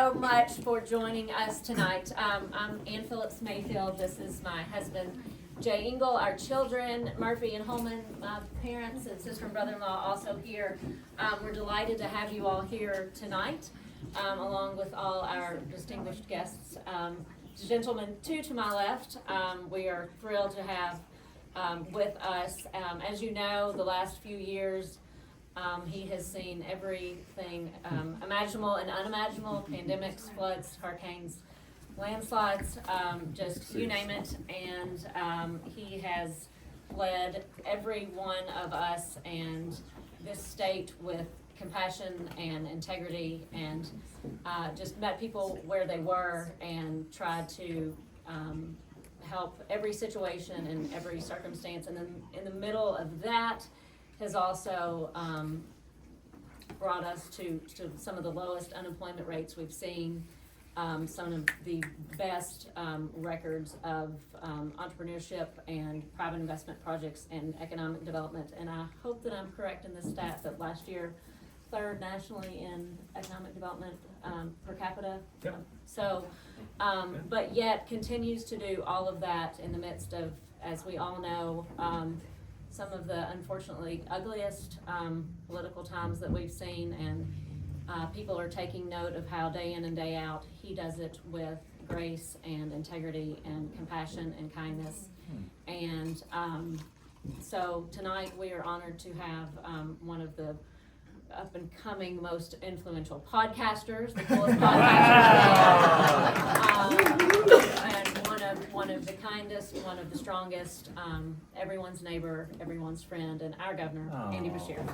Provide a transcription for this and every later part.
so much for joining us tonight. I'm Ann Phillips Mayfield. This is my husband, Jay Engel, our children, Murphy and Holman, my parents and sister and brother-in-law also here. We're delighted to have you all here tonight, along with all our distinguished guests. The gentleman to my left, we are thrilled to have with us. As you know, the last few years, he has seen everything imaginable and unimaginable: pandemics, floods, hurricanes, landslides, just you name it. And he has led every one of us and this state with compassion and integrity, and just met people where they were and tried to help every situation and every circumstance. And then in the middle of that has also brought us to some of the lowest unemployment rates we've seen, some of the best records of entrepreneurship and private investment projects and economic development. And I hope that I'm correct in this stat that last year, third nationally in economic development per capita. Yep. So, but yet continues to do all of that in the midst of, as we all know, some of the unfortunately ugliest political times that we've seen, and people are taking note of how day in and day out he does it with grace and integrity and compassion and kindness. And so tonight we are honored to have one of the up and coming most influential podcasters, the coolest podcasters, and one of the kindest, one of the strongest, everyone's neighbor, everyone's friend, and our governor, Andy Beshear.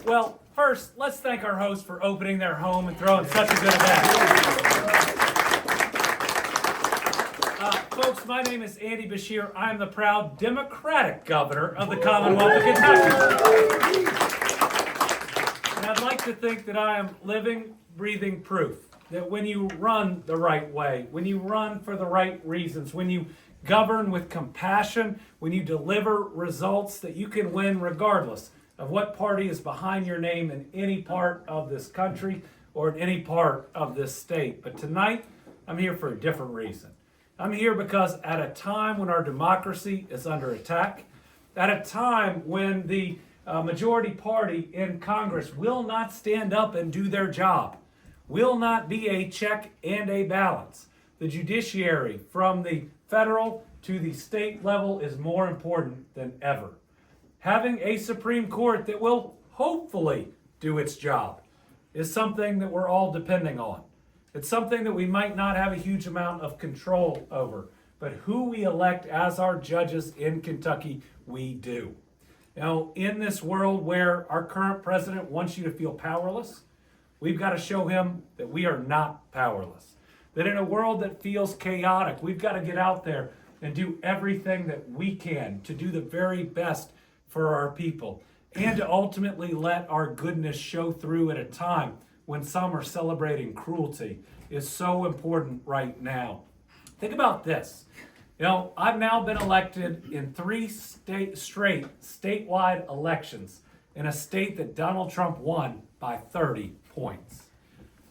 Well, first, let's thank our host for opening their home and throwing such a good event. Folks, my name is Andy Beshear. I'm the proud Democratic governor of the Commonwealth of Kentucky. And I'd like to think that I am living, breathing proof that when you run the right way, when you run for the right reasons, when you govern with compassion, when you deliver results, that you can win regardless of what party is behind your name in any part of this country or in any part of this state. But tonight, I'm here for a different reason. I'm here because at a time when our democracy is under attack, at a time when the majority party in Congress will not stand up and do their job, will not be a check and a balance. The judiciary, from the federal to the state level, is more important than ever. Having a Supreme Court that will hopefully do its job is something that we're all depending on. It's something that we might not have a huge amount of control over, but who we elect as our judges in Kentucky, we do. Now, in this world where our current president wants you to feel powerless, we've got to show him that we are not powerless. That in a world that feels chaotic, we've got to get out there and do everything that we can to do the very best for our people, and to ultimately let our goodness show through at a time when some are celebrating cruelty is so important right now. Think about this. You know, I've now been elected in 3 straight statewide elections in a state that Donald Trump won by 30 points.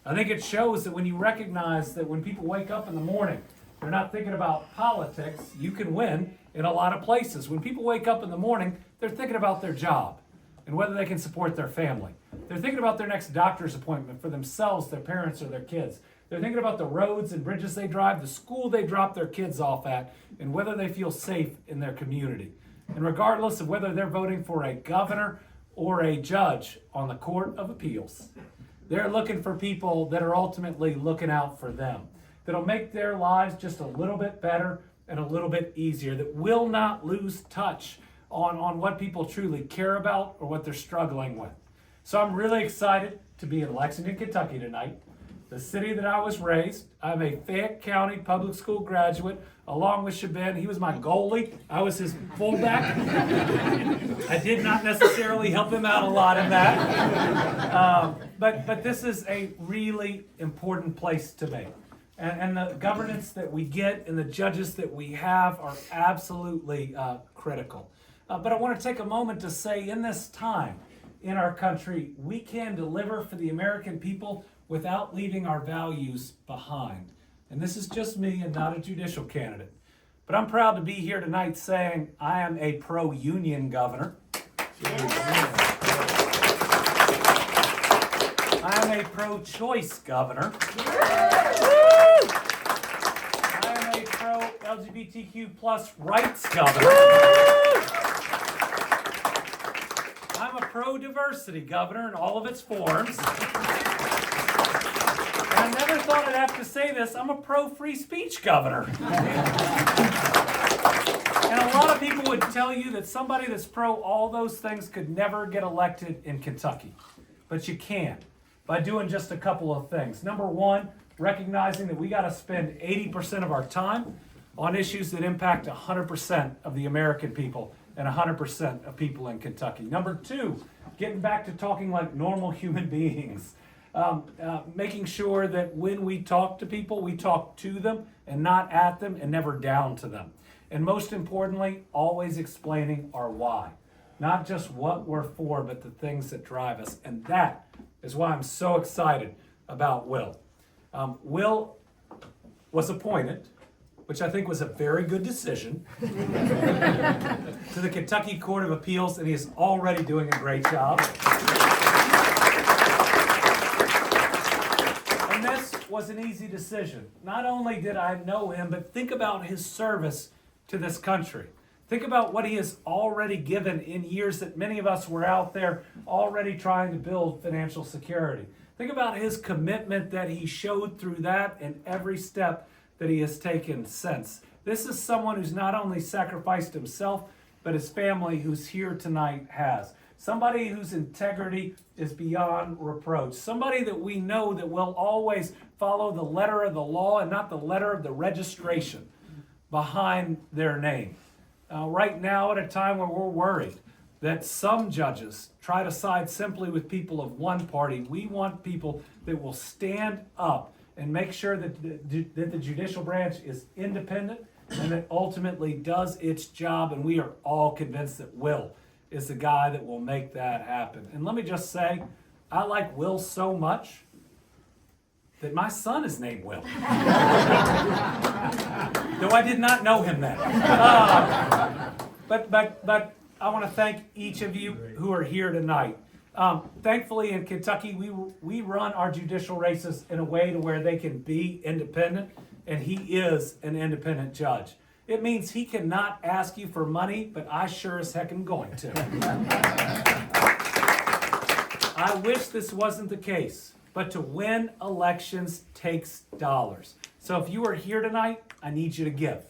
I think it shows that when you recognize that when people wake up in the morning, they're not thinking about politics, you can win in a lot of places. When people wake up in the morning, they're thinking about their job and whether they can support their family. They're thinking about their next doctor's appointment for themselves, their parents, or their kids. They're thinking about the roads and bridges they drive, the school they drop their kids off at, and whether they feel safe in their community. And regardless of whether they're voting for a governor or a judge on the Court of Appeals, they're looking for people that are ultimately looking out for them, that'll make their lives just a little bit better and a little bit easier, that will not lose touch on what people truly care about or what they're struggling with. So I'm really excited to be in Lexington, Kentucky tonight, the city that I was raised. I'm a Fayette County public school graduate, along with Shaben. He was my goalie. I was his fullback. I did not necessarily help him out a lot in that. But this is a really important place to be. And the governance that we get and the judges that we have are absolutely critical. But I want to take a moment to say in this time in our country, we can deliver for the American people without leaving our values behind. And this is just me and not a judicial candidate. But I'm proud to be here tonight saying I am a pro-union governor. I am a pro-choice governor. I am a pro-LGBTQ plus rights governor. I'm a pro-diversity governor in all of its forms. And I never thought I'd have to say this, I'm a pro-free speech governor. And a lot of people would tell you that somebody that's pro all those things could never get elected in Kentucky. But you can, by doing just a couple of things. Number one, recognizing that we got to spend 80% of our time on issues that impact 100% of the American people and 100% of people in Kentucky. Number two, getting back to talking like normal human beings. Making sure that when we talk to people, we talk to them and not at them and never down to them. And most importantly, always explaining our why. Not just what we're for, but the things that drive us. And that is why I'm so excited about Will. Will was appointed, which I think was a very good decision, to the Kentucky Court of Appeals, and he is already doing a great job. And this was an easy decision. Not only did I know him, but think about his service to this country. Think about what he has already given in years that many of us were out there already trying to build financial security. Think about his commitment that he showed through that and every step that he has taken since. This is someone who's not only sacrificed himself, but his family who's here tonight has. Somebody whose integrity is beyond reproach. Somebody that we know that will always follow the letter of the law and not the letter of the registration behind their name. Right now, at a time where we're worried that some judges try to side simply with people of one party, we want people that will stand up and make sure that the judicial branch is independent and that ultimately does its job. And we are all convinced that Will is the guy that will make that happen. And let me just say, I like Will so much that my son is named Will. Though I did not know him then. But I want to thank each of you who are here tonight. Thankfully in Kentucky, we run our judicial races in a way to where they can be independent, and he is an independent judge. It means he cannot ask you for money, but I sure as heck am going to. I wish this wasn't the case, but to win elections takes dollars. So if you are here tonight, I need you to give.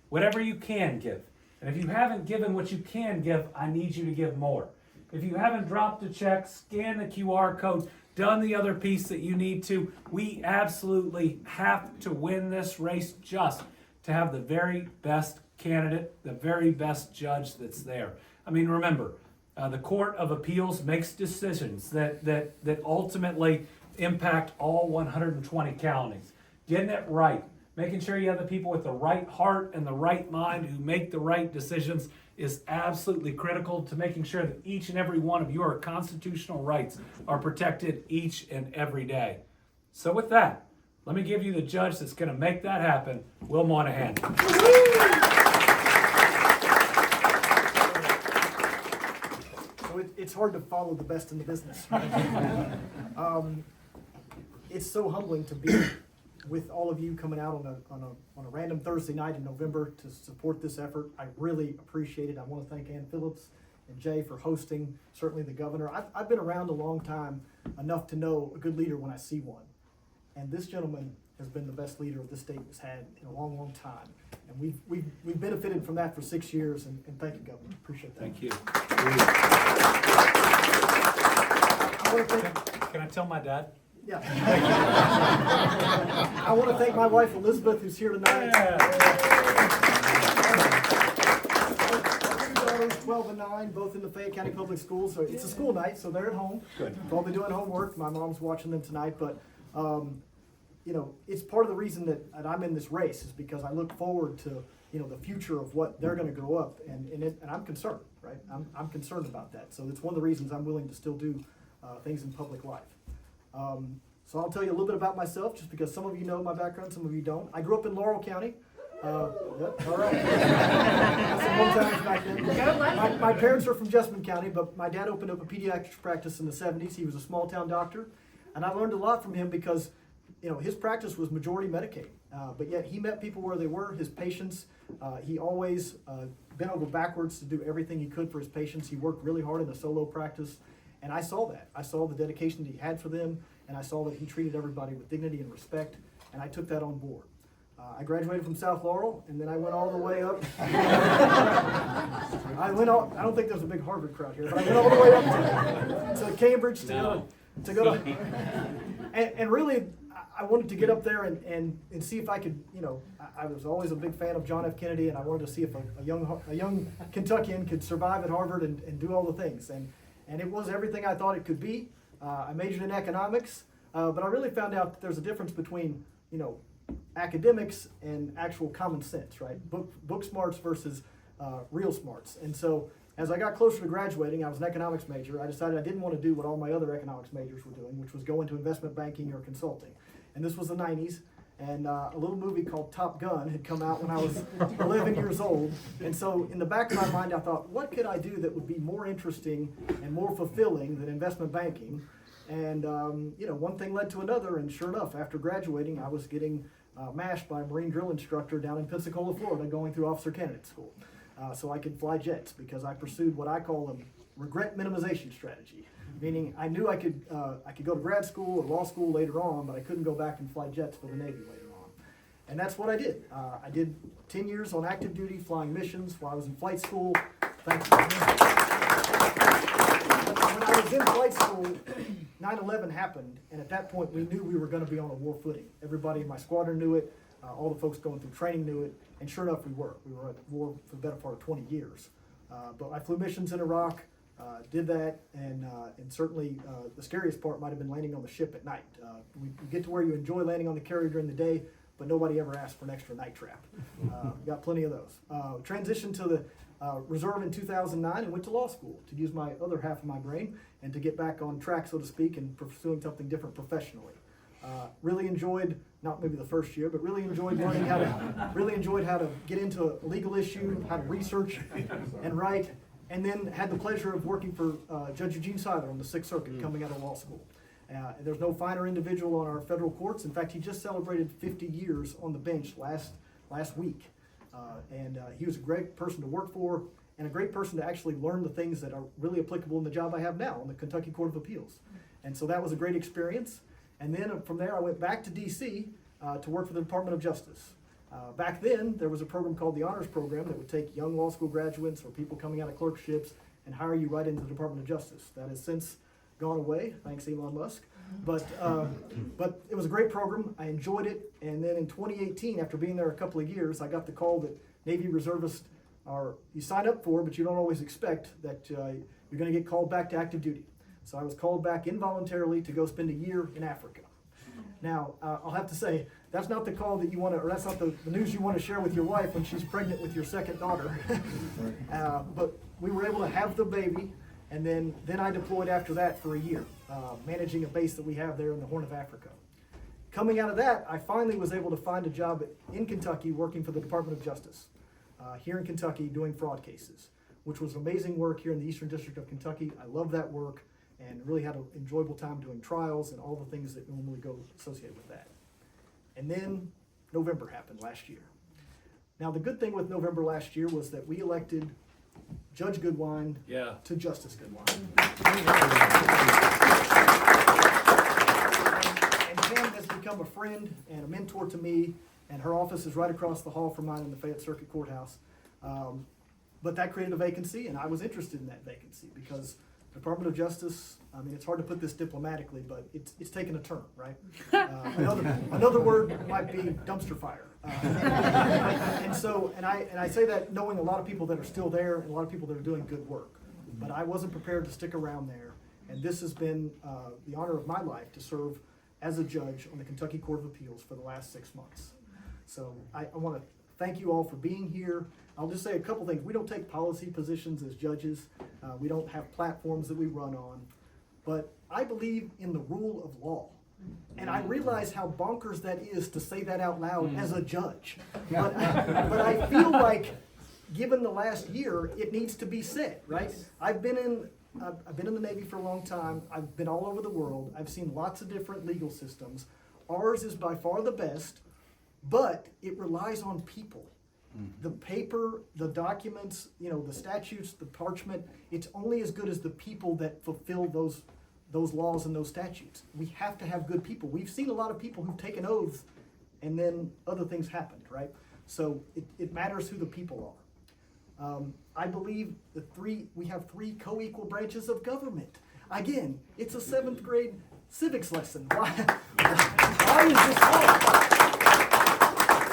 Whatever you can give. And if you haven't given what you can give, I need you to give more. If you haven't dropped a check, scan the QR code, done the other piece that you need to, we absolutely have to win this race just to have the very best candidate, the very best judge that's there. I mean, remember, the Court of Appeals makes decisions that ultimately impact all 120 counties. Getting it right, making sure you have the people with the right heart and the right mind who make the right decisions is absolutely critical to making sure that each and every one of your constitutional rights are protected each and every day. So with that, let me give you the judge that's going to make that happen, Will Moynahan. So it's hard to follow the best in the business. It's so humbling to be with all of you coming out on a random Thursday night in November to support this effort. I really appreciate it. I want to thank Ann Phillips and Jay for hosting, certainly the governor. I've been around a long time, enough to know a good leader when I see one. And this gentleman has been the best leader this state has had in a long, long time. And we've benefited from that for 6 years, and thank you, Governor. Appreciate that. Thank you. I want to thank, Can I tell my dad? yeah. I want to thank my wife Elizabeth, who's here tonight. Yeah. Our two daughters, 12 and 9, both in the Fayette County Public Schools. So it's a school night, so they're at home. Good. Probably doing homework. My mom's watching them tonight, but you know, it's part of the reason that I'm in this race is because I look forward to the future of what they're going to grow up, and I'm concerned, right? I'm concerned about that. So it's one of the reasons I'm willing to still do things in public life. So I'll tell you a little bit about myself, just because some of you know my background, some of you don't. I grew up in Laurel County. Yep, all right. That's some old times back then. My parents are from Jessamine County, but my dad opened up a pediatrics practice in the 70s. He was a small town doctor, and I learned a lot from him because, his practice was majority Medicaid, but yet he met people where they were. His patients, he always bent over backwards to do everything he could for his patients. He worked really hard in a solo practice, and I saw that. I saw the dedication that he had for them, and I saw that he treated everybody with dignity and respect, and I took that on board. I graduated from South Laurel, and then I went all the way up. I don't think there's a big Harvard crowd here, but I went all the way up to Cambridge to go to, and really, I wanted to get up there and see if I could, I was always a big fan of John F. Kennedy, and I wanted to see if a young Kentuckian could survive at Harvard and do all the things. And it was everything I thought it could be. I majored in economics, but I really found out that there's a difference between, academics and actual common sense, right? Book smarts versus real smarts. And so as I got closer to graduating, I was an economics major. I decided I didn't want to do what all my other economics majors were doing, which was go into investment banking or consulting. And this was the 90s, and a little movie called Top Gun had come out when I was 11 years old. And so in the back of my mind, I thought, what could I do that would be more interesting and more fulfilling than investment banking? And, one thing led to another, and sure enough, after graduating, I was getting mashed by a Marine drill instructor down in Pensacola, Florida, going through officer candidate school. So I could fly jets, because I pursued what I call a regret minimization strategy, meaning I knew I could go to grad school or law school later on, but I couldn't go back and fly jets for the Navy later on. And that's what I did. I did 10 years on active duty flying missions while I was in flight school. Thank you. When I was in flight school, 9/11 happened, and at that point we knew we were going to be on a war footing. Everybody in my squadron knew it, all the folks going through training knew it, and sure enough we were. We were at war for the better part of 20 years. But I flew missions in Iraq, did that, and certainly the scariest part might have been landing on the ship at night. We get to where you enjoy landing on the carrier during the day, but nobody ever asked for an extra night trap. Got plenty of those. Transitioned to the reserve in 2009 and went to law school to use my other half of my brain and to get back on track, so to speak, and pursuing something different professionally. Really enjoyed, not maybe the first year, but really enjoyed learning how to get into a legal issue, how to research and write, and then had the pleasure of working for Judge Eugene Seiler on the Sixth Circuit coming out of law school. There's no finer individual on our federal courts. In fact, he just celebrated 50 years on the bench last week. He was a great person to work for, and a great person to actually learn the things that are really applicable in the job I have now on the Kentucky Court of Appeals. And so that was a great experience. And then from there I went back to DC to work for the Department of Justice. Back then there was a program called the Honors Program that would take young law school graduates or people coming out of clerkships and hire you right into the Department of Justice. That has since gone away, thanks Elon Musk. But it was a great program. I enjoyed it. And then in 2018, after being there a couple of years, I got the call that Navy reservists you sign up for, but you don't always expect that you're going to get called back to active duty. So I was called back involuntarily to go spend a year in Africa. Now, I'll have to say, that's not the call that you want to, or that's not the news you want to share with your wife when she's pregnant with your second daughter. But we were able to have the baby, and then I deployed after that for a year, managing a base that we have there in the Horn of Africa. Coming out of that, I finally was able to find a job in Kentucky working for the Department of Justice, here in Kentucky doing fraud cases, which was amazing work here in the Eastern District of Kentucky. I love that work and really had an enjoyable time doing trials and all the things that normally go associated with that. And then November happened last year. Now the good thing with November last year was that we elected Judge Goodwine to Justice Goodwine. And Pam has become a friend and a mentor to me, and her office is right across the hall from mine in the Fayette Circuit Courthouse. But that created a vacancy, and I was interested in that vacancy because the Department of Justice, I mean, it's hard to put this diplomatically, but it's taken a turn, right? Another word might be dumpster fire. And I say that knowing a lot of people that are still there and a lot of people that are doing good work. But I wasn't prepared to stick around there, and this has been the honor of my life to serve as a judge on the Kentucky Court of Appeals for the last 6 months. So I want to thank you all for being here. I'll just say a couple things. We don't take policy positions as judges. We don't have platforms that we run on. But I believe in the rule of law. And I realize how bonkers that is to say that out loud as a judge. But I feel like, given the last year, it needs to be said, right? I've been in the Navy for a long time. I've been all over the world. I've seen lots of different legal systems. Ours is by far the best, but it relies on people. The paper, the documents, the statutes, the parchment, it's only as good as the people that fulfill those laws and those statutes. We have to have good people. We've seen a lot of people who've taken oaths and then other things happened, right? So it matters who the people are. I believe we have three co-equal branches of government. Again, it's a 7th grade civics lesson. Why is this hard?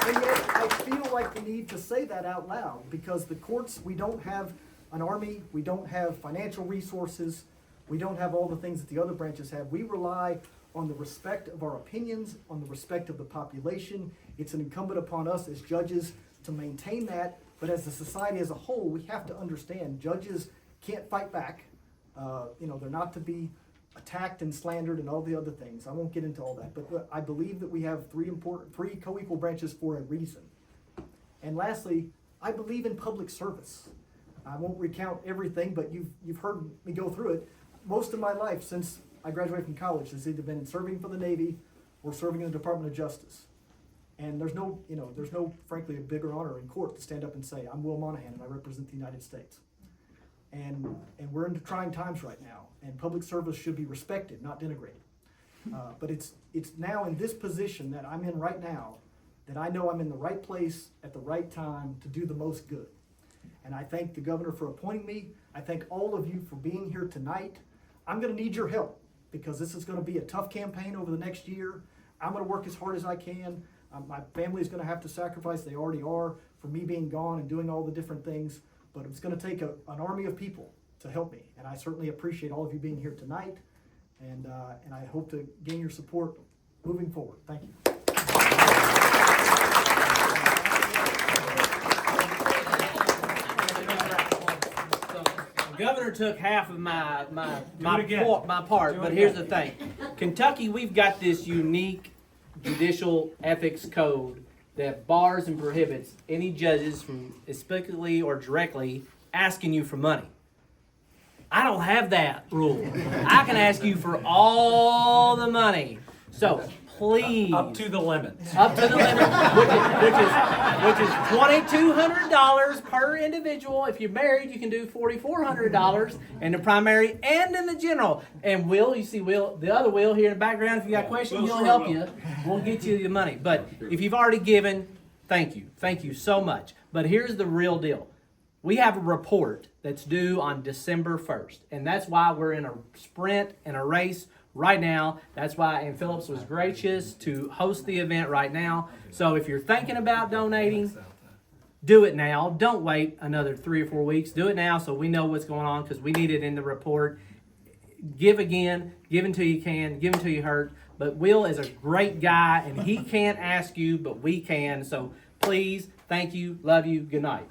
And yet I feel like the need to say that out loud, because the courts, we don't have an army, we don't have financial resources, we don't have all the things that the other branches have. We rely on the respect of our opinions, on the respect of the population. It's an incumbent upon us as judges to maintain that, but as a society as a whole, we have to understand judges can't fight back. They're not to be attacked and slandered and all the other things. I won't get into all that, but I believe that we have three co-equal branches for a reason. And lastly, I believe in public service. I won't recount everything, but you've heard me go through it. Most of my life since I graduated from college has either been serving for the Navy or serving in the Department of Justice. And there's no, frankly, a bigger honor in court to stand up and say, I'm Will Moynahan and I represent the United States. And we're into trying times right now, and public service should be respected, not denigrated. But it's now in this position that I'm in right now that I know I'm in the right place at the right time to do the most good. And I thank the governor for appointing me. I thank all of you for being here tonight. I'm going to need your help because this is going to be a tough campaign over the next year. I'm going to work as hard as I can. My family is going to have to sacrifice, they already are, for me being gone and doing all the different things. But it's going to take an army of people to help me. And I certainly appreciate all of you being here tonight. And I hope to gain your support moving forward. Thank you. The governor took half of my part, Do it but here's the again. thing. Kentucky, we've got this unique judicial ethics code that bars and prohibits any judges from explicitly or directly asking you for money. I don't have that rule. I can ask you for all the money. So please. Up to the limit. Up to the limit, which is $2,200 per individual. If you're married, you can do $4,400 in the primary and in the general. And Will, you see Will, the other Will here in the background. If you got questions, he'll help you. We'll get you the money. But if you've already given, thank you so much. But here's the real deal. We have a report that's due on December 1st, and that's why we're in a sprint and a race right now. That's why Ann Phillips was gracious to host the event right now. So if you're thinking about donating, do it now. Don't wait another 3 or 4 weeks. Do it now so we know what's going on, because we need it in the report. Give again. Give until you can. Give until you hurt. But Will is a great guy, and he can't ask you, but we can. So please, thank you, love you, good night.